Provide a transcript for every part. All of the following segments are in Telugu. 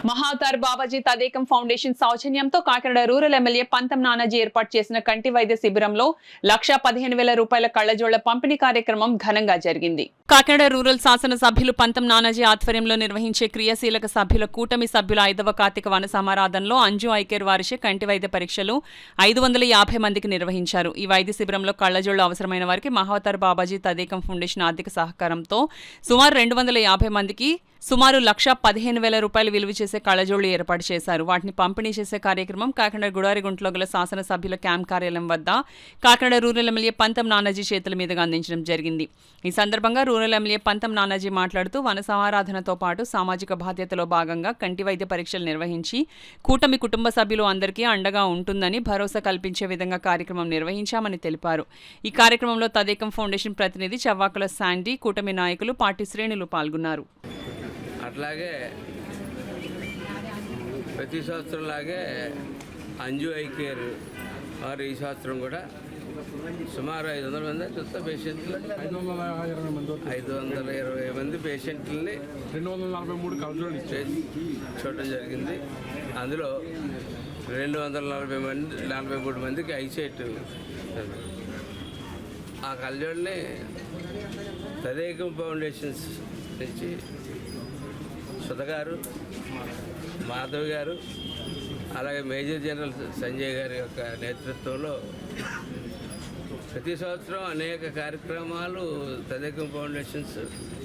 మహావతార్ బాబాజీ తదేకం ఫౌండేషన్ సౌజన్యంతో కాకినాడ రూరల్ ఎమ్మెల్యే పంతం నానాజీ ఏర్పాటు చేసిన కంటి వైద్య శిబిరంలో 1,15,000 రూపాయల కళ్లజోళ్ల పంపిణీ కార్యక్రమం ఘనంగా జరిగింది. కాకినాడ రూరల్ శాసన సభ్యులు పంతం నానాజీ ఆధ్వర్యంలో నిర్వహించే క్రియాశీలక సభ్యుల కూటమి సభ్యుల 5వ కార్తీక వన సమారాధనలో అంజు ఐకేర్ వారిచే కంటి వైద్య పరీక్షలు 550 మందికి నిర్వహించారు. ఈ వైద్య శిబిరంలో కళ్లజోళ్లు అవసరమైన వారికి మహావతార్ బాబాజీ తదేకం ఫౌండేషన్ ఆర్థిక సహకారంతో సుమారు 250 మందికి సుమారు 1,15,000 రూపాయలు విలువ చేసే కళ్లజోళ్లు ఏర్పాటు చేశారు. వాటిని పంపిణీ చేసే కార్యక్రమం కాకినాడ గుడారిగుంటలో గల శాసనసభ్యుల క్యాంప్ కార్యాలయం వద్ద కాకినాడ రూరల్ ఎమ్మెల్యే పంతం నానాజీ చేతుల మీదుగా అందించడం జరిగింది. ఈ సందర్భంగా రూరల్ ఎమ్మెల్యే పంతం నానాజీ మాట్లాడుతూ వన సమారాధనతో పాటు సామాజిక బాధ్యతలో భాగంగా కంటి వైద్య పరీక్షలు నిర్వహించి కూటమి కుటుంబ సభ్యులు అందరికీ అండగా ఉంటుందని భరోసా కల్పించే విధంగా కార్యక్రమం నిర్వహించామని తెలిపారు. ఈ కార్యక్రమంలో తదేకం ఫౌండేషన్ ప్రతినిధి చవ్వాకుల శాండీ, కూటమి నాయకులు, పార్టీ శ్రేణులు పాల్గొన్నారు. అట్లాగే ప్రతి సంవత్సరంలాగే అంజు ఐకేర్ వారు ఈ సంవత్సరం కూడా సుమారు 500 మంది కొత్త పేషెంట్లు 520 మంది పేషెంట్లని 243 కళ్లజోళ్ళు చూడడం జరిగింది. అందులో 243 మందికి ఐసైట్. ఆ కళ్లజోళ్ళని తదేకం ఫౌండేషన్స్ నుంచి సుధ గారు, మాధవ్ గారు, అలాగే మేజర్ జనరల్ సంజయ్ గారి యొక్క నేతృత్వంలో ప్రతి సంవత్సరం అనేక కార్యక్రమాలు తదేకం ఫౌండేషన్స్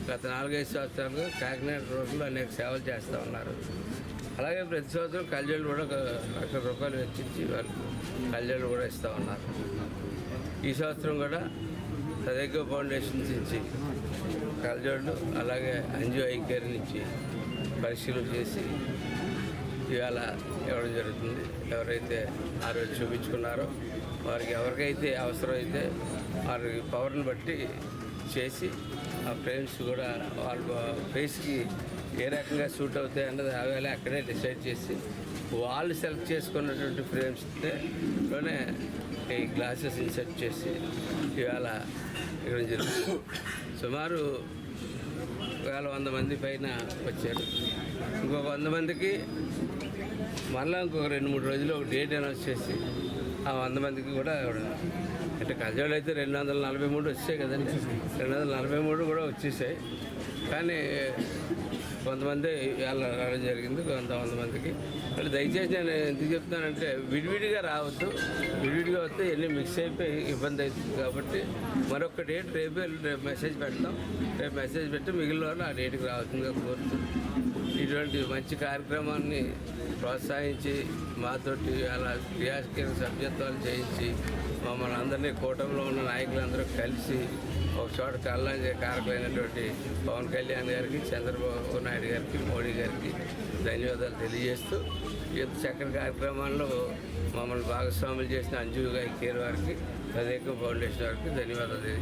గత 4-5 సంవత్సరాలుగా కాకినాడ రోడ్లో అనేక సేవలు చేస్తూ ఉన్నారు. అలాగే ప్రతి సంవత్సరం కళ్యాణ్ కూడా 1,00,000 రూపాయలు వెచ్చించి వాళ్ళు కళ్యాణ్ కూడా ఇస్తూ ఉన్నారు. ఈ సంవత్సరం కూడా తదేకం ఫౌండేషన్స్ నుంచి కళ్యాణ్ అలాగే అంజు ఐకేర్ నుంచి పరిశీలన చేసి ఇవాళ ఇవ్వడం జరుగుతుంది. ఎవరైతే ఆ రోజు చూపించుకున్నారో వారికి ఎవరికైతే అవసరమైతే వారి పవర్ని బట్టి చేసి ఆ ఫ్రేమ్స్ కూడా వాళ్ళ ఫేస్కి ఏ రకంగా సూట్ అవుతాయి అన్నది అవేళ అక్కడే డిసైడ్ చేసి వాళ్ళు సెలెక్ట్ చేసుకున్నటువంటి ఫ్రేమ్స్తోనే ఈ గ్లాసెస్ ఇన్సర్ట్ చేసి ఇవాళ ఇవ్వడం జరుగుతుంది. సుమారు 1,100 మంది పైన వచ్చారు. ఇంకొక 100 మందికి మళ్ళీ ఇంకొక 2-3 రోజులు ఒక డేట్ అనౌన్స్ చేసి ఆ 100 మందికి కూడా అంటే కళ్యాణ్ అయితే 243 వచ్చాయి కదండి. 243 కూడా వచ్చేసాయి. కానీ కొంతమంది రావడం జరిగింది. 100 మందికి అంటే దయచేసి నేను ఎందుకు చెప్తున్నానంటే విడివిడిగా రావద్దు. విడివిడిగా వస్తే ఎన్ని మిక్స్ అయిపోయి ఇబ్బంది అవుతుంది. కాబట్టి మరొక డేట్ రేపు మెసేజ్ పెడతాం. రేపు మెసేజ్ పెట్టి మిగిలిన వాళ్ళు ఆ డేట్కి రావాల్సిందిగా కోరుతూ ఇటువంటి మంచి కార్యక్రమాన్ని ప్రోత్సహించి మాతోటి అలా క్రియాశీల సభ్యత్వాలు చేయించి మమ్మల్ని అందరినీ కూటమిలో ఉన్న నాయకులందరూ కలిసి ఒక చోట కళ్ళ కారకులైనటువంటి పవన్ కళ్యాణ్ గారికి, చంద్రబాబు నాయుడు గారికి, మోడీ గారికి ధన్యవాదాలు తెలియజేస్తూ ఈ చక్కని కార్యక్రమాల్లో మమ్మల్ని భాగస్వాములు చేసిన అంజు ఐకేర్ వారికి, తదేకం ఫౌండేషన్ వారికి ధన్యవాదాలు తెలియజేస్తాను.